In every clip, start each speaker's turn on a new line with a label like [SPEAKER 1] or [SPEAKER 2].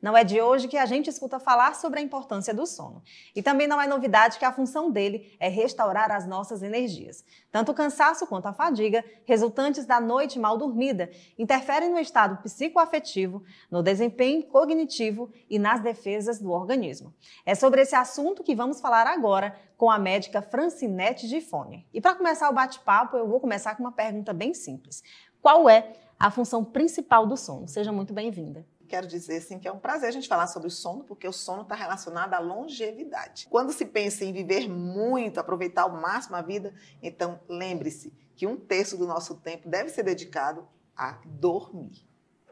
[SPEAKER 1] Não é de hoje que a gente escuta falar sobre a importância do sono. E também não é novidade que a função dele é restaurar as nossas energias. Tanto o cansaço quanto a fadiga, resultantes da noite mal dormida, interferem no estado psicoafetivo, no desempenho cognitivo e nas defesas do organismo. É sobre esse assunto que vamos falar agora com a médica Francinete Gifone. E para começar o bate-papo, eu vou começar com uma pergunta bem simples. Qual é a função principal do sono? Seja muito bem-vinda.
[SPEAKER 2] Quero dizer, sim, que é um prazer a gente falar sobre o sono, porque o sono está relacionado à longevidade. Quando se pensa em viver muito, aproveitar ao máximo a vida, então lembre-se que 1/3 do nosso tempo deve ser dedicado a dormir.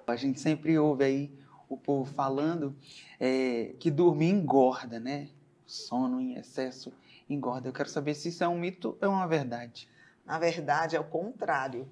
[SPEAKER 3] A gente sempre ouve aí o povo falando que dormir engorda, né? Sono em excesso engorda. Eu quero saber se isso é um mito ou uma verdade.
[SPEAKER 2] Na verdade, é o contrário.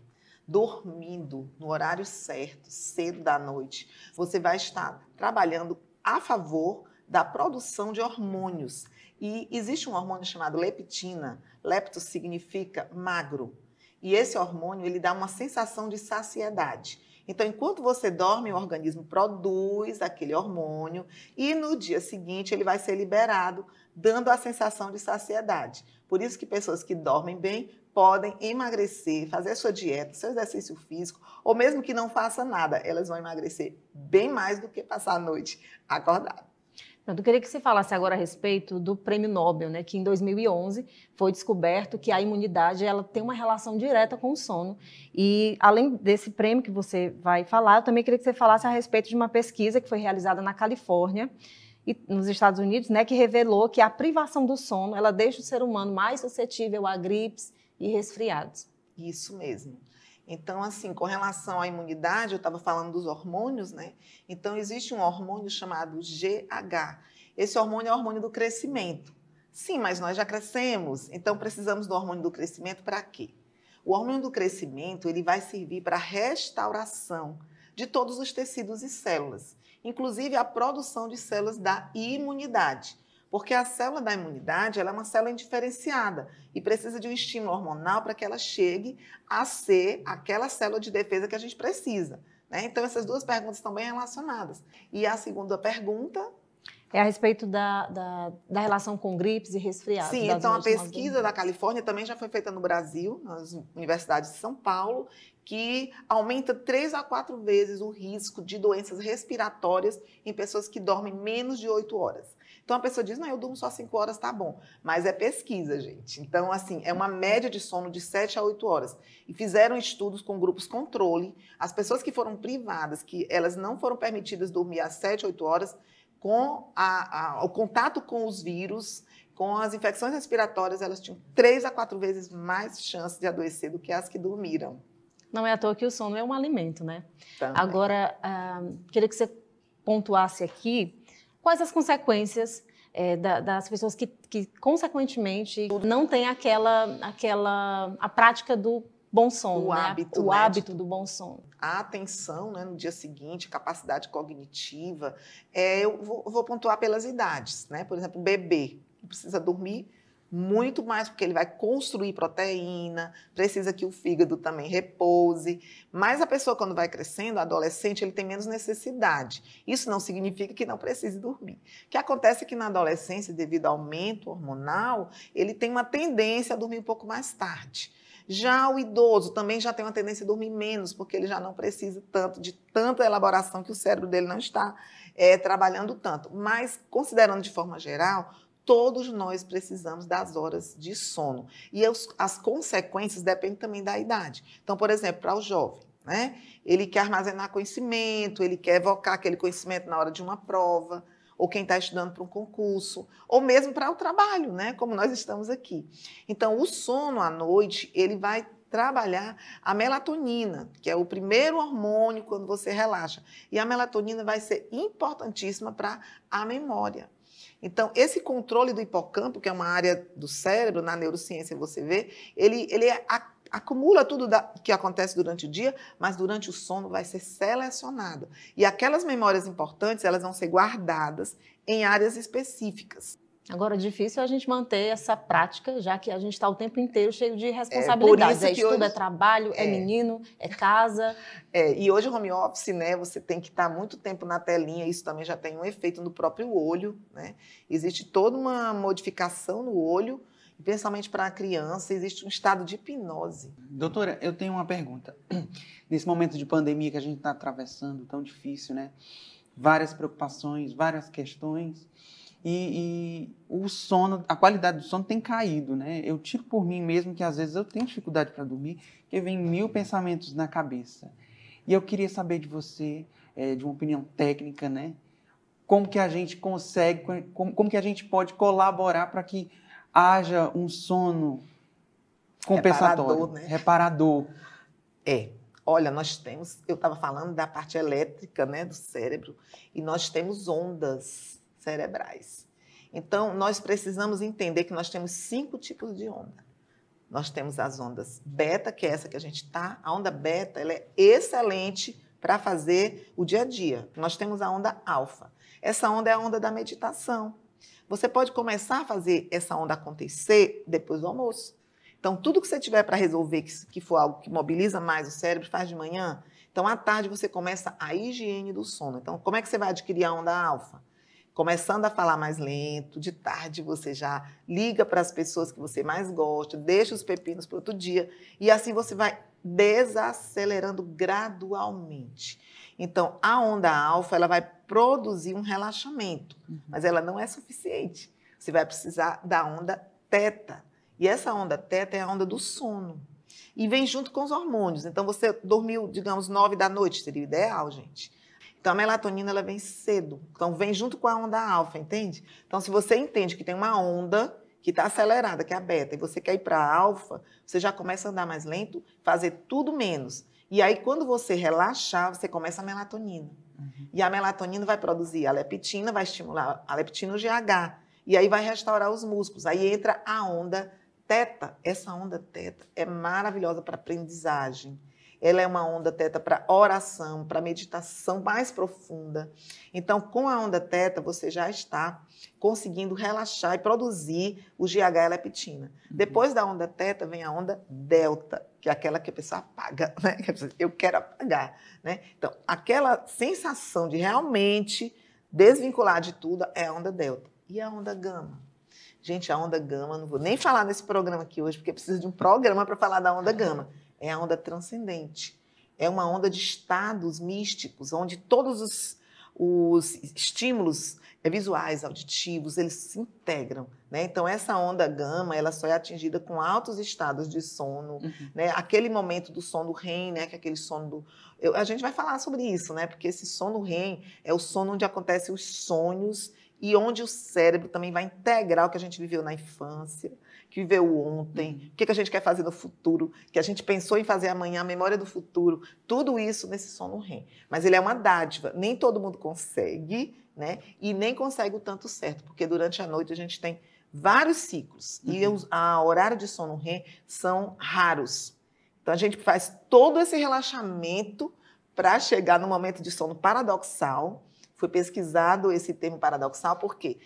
[SPEAKER 2] Dormindo no horário certo, cedo da noite, você vai estar trabalhando a favor da produção de hormônios. E existe um hormônio chamado leptina. Lepto significa magro. E esse hormônio, ele dá uma sensação de saciedade. Então, enquanto você dorme, o organismo produz aquele hormônio e no dia seguinte ele vai ser liberado, dando a sensação de saciedade. Por isso que pessoas que dormem bem podem emagrecer, fazer sua dieta, seu exercício físico, ou mesmo que não faça nada, elas vão emagrecer bem mais do que passar a noite acordada.
[SPEAKER 1] Eu queria que você falasse agora a respeito do Prêmio Nobel, né, que em 2011 foi descoberto que a imunidade ela tem uma relação direta com o sono. E além desse prêmio que você vai falar, eu também queria que você falasse a respeito de uma pesquisa que foi realizada na Califórnia, e nos Estados Unidos, né, que revelou que a privação do sono ela deixa o ser humano mais suscetível a gripes e resfriados.
[SPEAKER 2] Isso mesmo. Então, assim, com relação à imunidade, eu estava falando dos hormônios, né? Então, existe um hormônio chamado GH. Esse hormônio é o hormônio do crescimento. Sim, mas nós já crescemos, então precisamos do hormônio do crescimento para quê? O hormônio do crescimento, ele vai servir para a restauração de todos os tecidos e células, inclusive a produção de células da imunidade. Porque a célula da imunidade ela é uma célula indiferenciada e precisa de um estímulo hormonal para que ela chegue a ser aquela célula de defesa que a gente precisa, né? Então, essas duas perguntas estão bem relacionadas. E a segunda pergunta...
[SPEAKER 1] É a respeito da relação com gripes e resfriados.
[SPEAKER 2] Sim, então a pesquisa da Califórnia também já foi feita no Brasil, nas universidades de São Paulo, que aumenta 3 a 4 vezes o risco de doenças respiratórias em pessoas que dormem menos de 8 horas. Então a pessoa diz, não, eu durmo só 5 horas, tá bom. Mas é pesquisa, gente. Então, assim, é uma média de sono de 7 a 8 horas. E fizeram estudos com grupos controle. As pessoas que foram privadas, que elas não foram permitidas dormir às 7, 8 horas, com o contato com os vírus, com as infecções respiratórias, elas tinham 3 a 4 vezes mais chance de adoecer do que as que dormiram.
[SPEAKER 1] Não é à toa que o sono é um alimento, né?
[SPEAKER 2] Também.
[SPEAKER 1] Agora, queria que você pontuasse aqui quais as consequências das pessoas que consequentemente, não têm a prática do bom sono,
[SPEAKER 2] o
[SPEAKER 1] hábito do bom sono.
[SPEAKER 2] A atenção, né, no dia seguinte, capacidade cognitiva. Eu vou pontuar pelas idades, né? Por exemplo, o bebê precisa dormir muito mais porque ele vai construir proteína, precisa que o fígado também repouse. Mas a pessoa, quando vai crescendo, adolescente, ele tem menos necessidade. Isso não significa que não precise dormir. O que acontece é que na adolescência, devido ao aumento hormonal, ele tem uma tendência a dormir um pouco mais tarde. Já o idoso também já tem uma tendência a dormir menos, porque ele já não precisa tanto de tanta elaboração que o cérebro dele não está trabalhando tanto. Mas, considerando de forma geral, todos nós precisamos das horas de sono. E as consequências dependem também da idade. Então, por exemplo, para o jovem, né? Ele quer armazenar conhecimento, ele quer evocar aquele conhecimento na hora de uma prova, ou quem está estudando para um concurso, ou mesmo para o trabalho, né? Como nós estamos aqui. Então, o sono à noite, ele vai trabalhar a melatonina, que é o primeiro hormônio quando você relaxa. E a melatonina vai ser importantíssima para a memória. Então, esse controle do hipocampo, que é uma área do cérebro, na neurociência você vê, ele acumula tudo que acontece durante o dia, mas durante o sono vai ser selecionado. E aquelas memórias importantes, elas vão ser guardadas em áreas específicas.
[SPEAKER 1] Agora, difícil é a gente manter essa prática, já que a gente está o tempo inteiro cheio de responsabilidades.
[SPEAKER 2] Por isso que
[SPEAKER 1] estudo,
[SPEAKER 2] hoje,
[SPEAKER 1] é trabalho, é menino, é casa.
[SPEAKER 2] E hoje home office, né, você tem que estar muito tempo na telinha, isso também já tem um efeito no próprio olho, né? Existe toda uma modificação no olho, principalmente para a criança, existe um estado de hipnose.
[SPEAKER 3] Doutora, eu tenho uma pergunta. Nesse momento de pandemia que a gente está atravessando, tão difícil, né? Várias preocupações, várias questões. E o sono, a qualidade do sono tem caído, né? Eu tiro por mim mesmo que às vezes eu tenho dificuldade para dormir, porque vem 1000 pensamentos na cabeça. E eu queria saber de você, de uma opinião técnica, né? Como que a gente consegue, como que a gente pode colaborar para que haja um sono compensatório, reparador.
[SPEAKER 2] Olha, nós temos, eu estava falando da parte elétrica, né, do cérebro, e nós temos ondas cerebrais. Então, nós precisamos entender que nós temos 5 tipos de onda. Nós temos as ondas beta, que é essa que a gente está. A onda beta, ela é excelente para fazer o dia a dia. Nós temos a onda alfa. Essa onda é a onda da meditação. Você pode começar a fazer essa onda acontecer depois do almoço. Então, tudo que você tiver para resolver, que for algo que mobiliza mais o cérebro, faz de manhã. Então, à tarde, você começa a higiene do sono. Então, como é que você vai adquirir a onda alfa? Começando a falar mais lento, de tarde você já liga para as pessoas que você mais gosta, deixa os pepinos para outro dia, e assim você vai desacelerando gradualmente. Então, a onda alfa, ela vai produzir um relaxamento, mas ela não é suficiente. Você vai precisar da onda teta. E essa onda teta é a onda do sono. E vem junto com os hormônios. Então, você dormiu, digamos, 9 da noite, seria o ideal, gente. Então, a melatonina, ela vem cedo. Então, vem junto com a onda alfa, entende? Então, se você entende que tem uma onda que está acelerada, que é a beta, e você quer ir para a alfa, você já começa a andar mais lento, fazer tudo menos. E aí, quando você relaxar, você começa a melatonina. E a melatonina vai produzir a leptina, vai estimular a leptina e o GH. E aí vai restaurar os músculos. Aí entra a onda teta. Essa onda teta é maravilhosa para aprendizagem. Ela é uma onda teta para oração, para meditação mais profunda. Então, com a onda teta, você já está conseguindo relaxar e produzir o GH e a leptina. Depois da onda teta, vem a onda delta, que é aquela que a pessoa apaga, né? Eu quero apagar, né? Então, aquela sensação de realmente desvincular de tudo é a onda delta. E a onda gama? Gente, a onda gama, não vou nem falar nesse programa aqui hoje, porque precisa de um programa para falar da onda gama. É a onda transcendente. É uma onda de estados místicos, onde todos os estímulos visuais, auditivos, eles se integram, né? Então, essa onda gama, ela só é atingida com altos estados de sono, né? Aquele momento do sono REM, né? Que é aquele sono do... A gente vai falar sobre isso, né? Porque esse sono REM é o sono onde acontecem os sonhos e onde o cérebro também vai integrar o que a gente viveu na infância, que viveu ontem, o que a gente quer fazer no futuro, que a gente pensou em fazer amanhã, a memória do futuro, tudo isso nesse sono REM. Mas ele é uma dádiva, nem todo mundo consegue, né? E nem consegue o tanto certo, porque durante a noite a gente tem vários ciclos, e o horário de sono REM são raros. Então a gente faz todo esse relaxamento para chegar no momento de sono paradoxal. Foi pesquisado esse termo paradoxal porque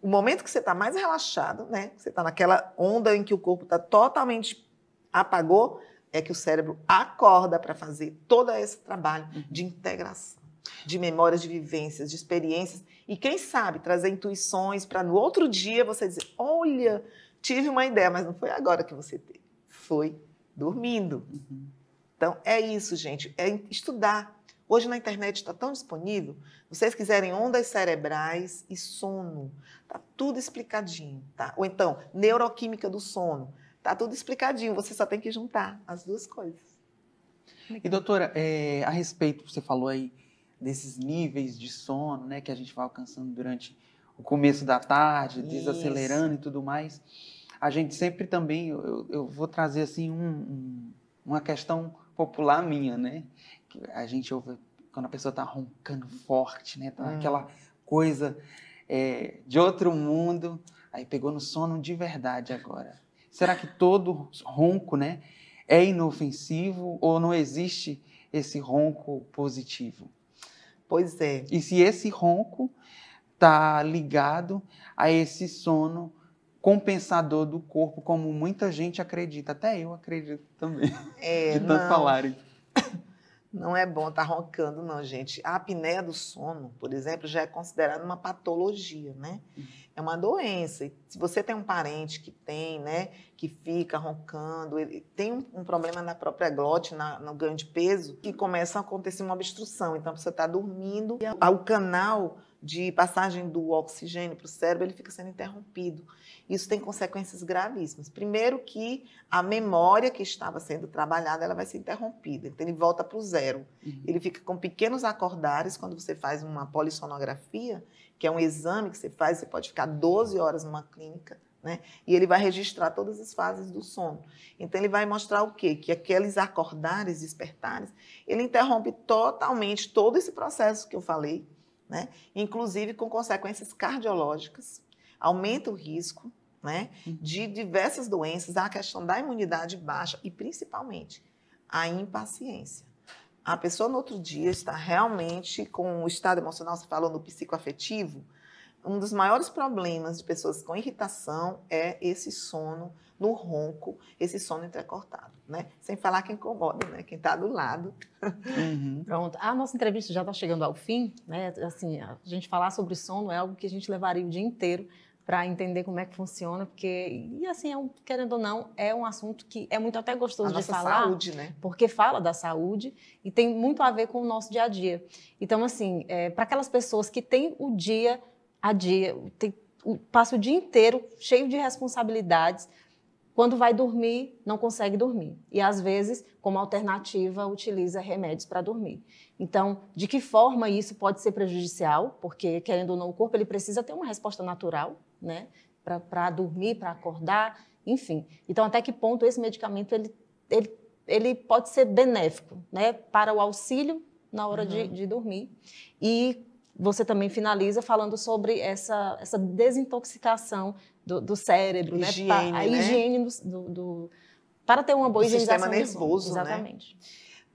[SPEAKER 2] o momento que você está mais relaxado, né? Você está naquela onda em que o corpo está totalmente apagou, é que o cérebro acorda para fazer todo esse trabalho de integração, de memórias, de vivências, de experiências. E quem sabe trazer intuições para no outro dia você dizer, olha, tive uma ideia, mas não foi agora que você teve. Foi dormindo. Então, é isso, gente. É estudar. Hoje na internet está tão disponível. Se vocês quiserem ondas cerebrais e sono, está tudo explicadinho, tá? Ou então, neuroquímica do sono, está tudo explicadinho. Você só tem que juntar as duas coisas.
[SPEAKER 3] E doutora, a respeito, você falou aí desses níveis de sono, né, que a gente vai alcançando durante o começo da tarde, desacelerando e tudo mais. A gente sempre também, eu vou trazer assim uma questão popular minha, né? A gente ouve quando a pessoa está roncando forte, né? Tá aquela coisa de outro mundo, aí pegou no sono de verdade agora. Será que todo ronco, né, é inofensivo ou não existe esse ronco positivo?
[SPEAKER 2] Pois é.
[SPEAKER 3] E se esse ronco está ligado a esse sono compensador do corpo, como muita gente acredita. Até eu acredito também, de tanto falarem.
[SPEAKER 2] Não é bom estar roncando, não, gente. A apneia do sono, por exemplo, já é considerada uma patologia, né? É uma doença. E se você tem um parente que tem, né, que fica roncando, ele tem um problema na própria glote, no ganho de peso, que começa a acontecer uma obstrução. Então, você está dormindo, o canal de passagem do oxigênio para o cérebro, ele fica sendo interrompido. Isso tem consequências gravíssimas. Primeiro que a memória que estava sendo trabalhada, ela vai ser interrompida. Então, ele volta para o zero. Ele fica com pequenos acordares quando você faz uma polissonografia, que é um exame que você faz, você pode ficar 12 horas numa clínica, né? E ele vai registrar todas as fases do sono. Então, ele vai mostrar o quê? Que aqueles acordares, despertares, ele interrompe totalmente todo esse processo que eu falei, né? Inclusive com consequências cardiológicas, aumenta o risco, né, de diversas doenças, a questão da imunidade baixa e, principalmente, a impaciência. A pessoa, no outro dia, está realmente com o estado emocional, você falou no psicoafetivo, um dos maiores problemas de pessoas com irritação é esse sono no ronco, esse sono entrecortado, né? Sem falar que incomoda, né? Quem está do lado.
[SPEAKER 1] Pronto. A nossa entrevista já está chegando ao fim, né? Assim, a gente falar sobre sono é algo que a gente levaria o dia inteiro para entender como é que funciona, porque, e assim, querendo ou não, é um assunto que é muito até gostoso de falar.
[SPEAKER 2] A nossa saúde, né?
[SPEAKER 1] Porque fala da saúde e tem muito a ver com o nosso dia a dia. Então, assim, para aquelas pessoas que têm o dia a dia, passa o dia inteiro cheio de responsabilidades, quando vai dormir, não consegue dormir. E, às vezes, como alternativa, utiliza remédios para dormir. Então, de que forma isso pode ser prejudicial? Porque, querendo ou não, o corpo ele precisa ter uma resposta natural, né? Para dormir, para acordar, enfim. Então, até que ponto esse medicamento ele pode ser benéfico, né? Para o auxílio na hora de dormir. E você também finaliza falando sobre essa desintoxicação do cérebro,
[SPEAKER 2] higiene,
[SPEAKER 1] né? A higiene para ter uma boa higienização
[SPEAKER 2] do sistema nervoso,
[SPEAKER 1] do sono. Exatamente.
[SPEAKER 2] Né?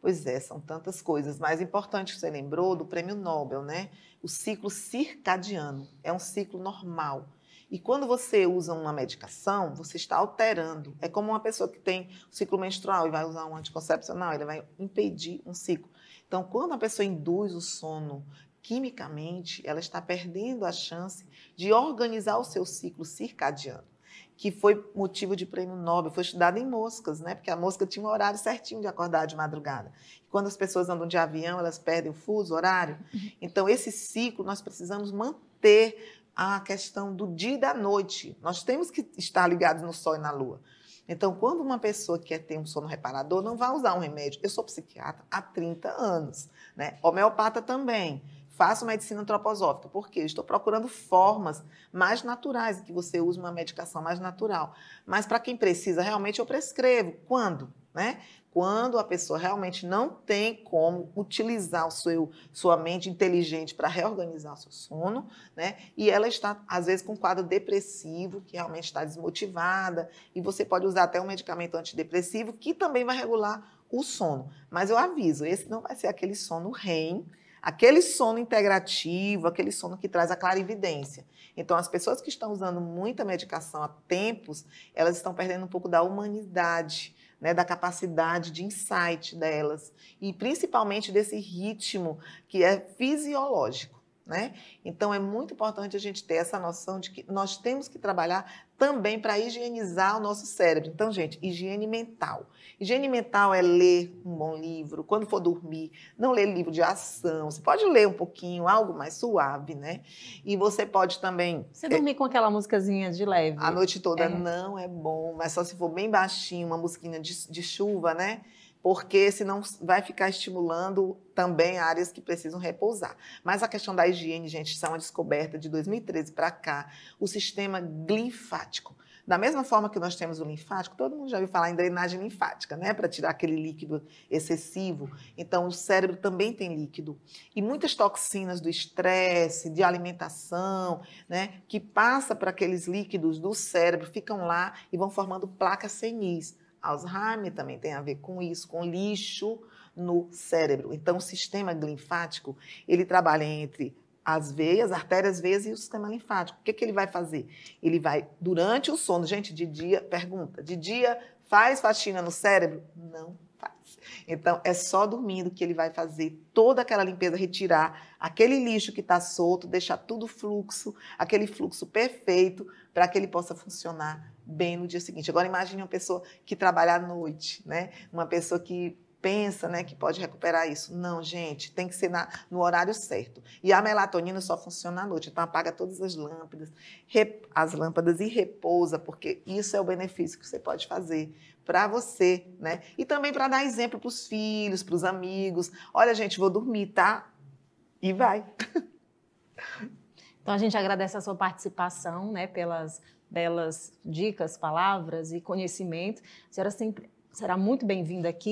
[SPEAKER 2] Pois é, são tantas coisas. Mas importante que você lembrou do Prêmio Nobel, né? O ciclo circadiano é um ciclo normal. E quando você usa uma medicação, você está alterando. É como uma pessoa que tem o ciclo menstrual e vai usar um anticoncepcional, ele vai impedir um ciclo. Então, quando a pessoa induz o sono quimicamente, ela está perdendo a chance de organizar o seu ciclo circadiano, que foi motivo de prêmio Nobel, foi estudado em moscas, né? Porque a mosca tinha um horário certinho de acordar de madrugada. Quando as pessoas andam de avião, elas perdem o fuso horário. Então, esse ciclo, nós precisamos manter a questão do dia e da noite. Nós temos que estar ligados no sol e na lua. Então, quando uma pessoa quer ter um sono reparador, não vai usar um remédio. Eu sou psiquiatra há 30 anos, né? Homeopata também. Faço medicina antroposófica, porque eu estou procurando formas mais naturais, em que você use uma medicação mais natural. Mas para quem precisa, realmente eu prescrevo. Quando? Né? Quando a pessoa realmente não tem como utilizar sua mente inteligente para reorganizar o seu sono, né? E ela está, às vezes, com um quadro depressivo, que realmente está desmotivada, e você pode usar até um medicamento antidepressivo, que também vai regular o sono. Mas eu aviso, esse não vai ser aquele sono REM, aquele sono integrativo, aquele sono que traz a clarividência. Então, as pessoas que estão usando muita medicação há tempos, elas estão perdendo um pouco da humanidade, né, da capacidade de insight delas, e principalmente desse ritmo que é fisiológico, né? Então, é muito importante a gente ter essa noção de que nós temos que trabalhar também para higienizar o nosso cérebro. Então, gente, higiene mental. Higiene mental é ler um bom livro, quando for dormir, não ler livro de ação. Você pode ler um pouquinho, algo mais suave, né? E você pode também...
[SPEAKER 1] Você dormir com aquela musicazinha de leve.
[SPEAKER 2] A noite toda não é bom, mas só se for bem baixinho, uma musiquinha de chuva, né? Porque senão vai ficar estimulando também áreas que precisam repousar. Mas a questão da higiene, gente, isso é uma descoberta de 2013 para cá, o sistema linfático. Da mesma forma que nós temos o linfático, todo mundo já ouviu falar em drenagem linfática, né? Para tirar aquele líquido excessivo. Então, o cérebro também tem líquido. E muitas toxinas do estresse, de alimentação, né? Que passa para aqueles líquidos do cérebro, ficam lá e vão formando placas senis. Alzheimer também tem a ver com isso, com lixo no cérebro. Então, o sistema linfático, ele trabalha entre as veias, artérias, veias e o sistema linfático. O que que ele vai fazer? Ele vai, durante o sono, gente, de dia, pergunta, de dia faz faxina no cérebro? Não faz. Então, é só dormindo que ele vai fazer toda aquela limpeza, retirar aquele lixo que está solto, deixar tudo fluxo, aquele fluxo perfeito, para que ele possa funcionar bem no dia seguinte. Agora, imagine uma pessoa que trabalha à noite, né? Uma pessoa que pensa, né, que pode recuperar isso. Não, gente, tem que ser no horário certo. E a melatonina só funciona à noite. Então, apaga todas as lâmpadas e repousa, porque isso é o benefício que você pode fazer para você, né? E também para dar exemplo para os filhos, para os amigos. Olha, gente, vou dormir, tá? E vai.
[SPEAKER 1] Então, a gente agradece a sua participação, né, pelas belas dicas, palavras e conhecimento. A senhora sempre será muito bem-vinda aqui.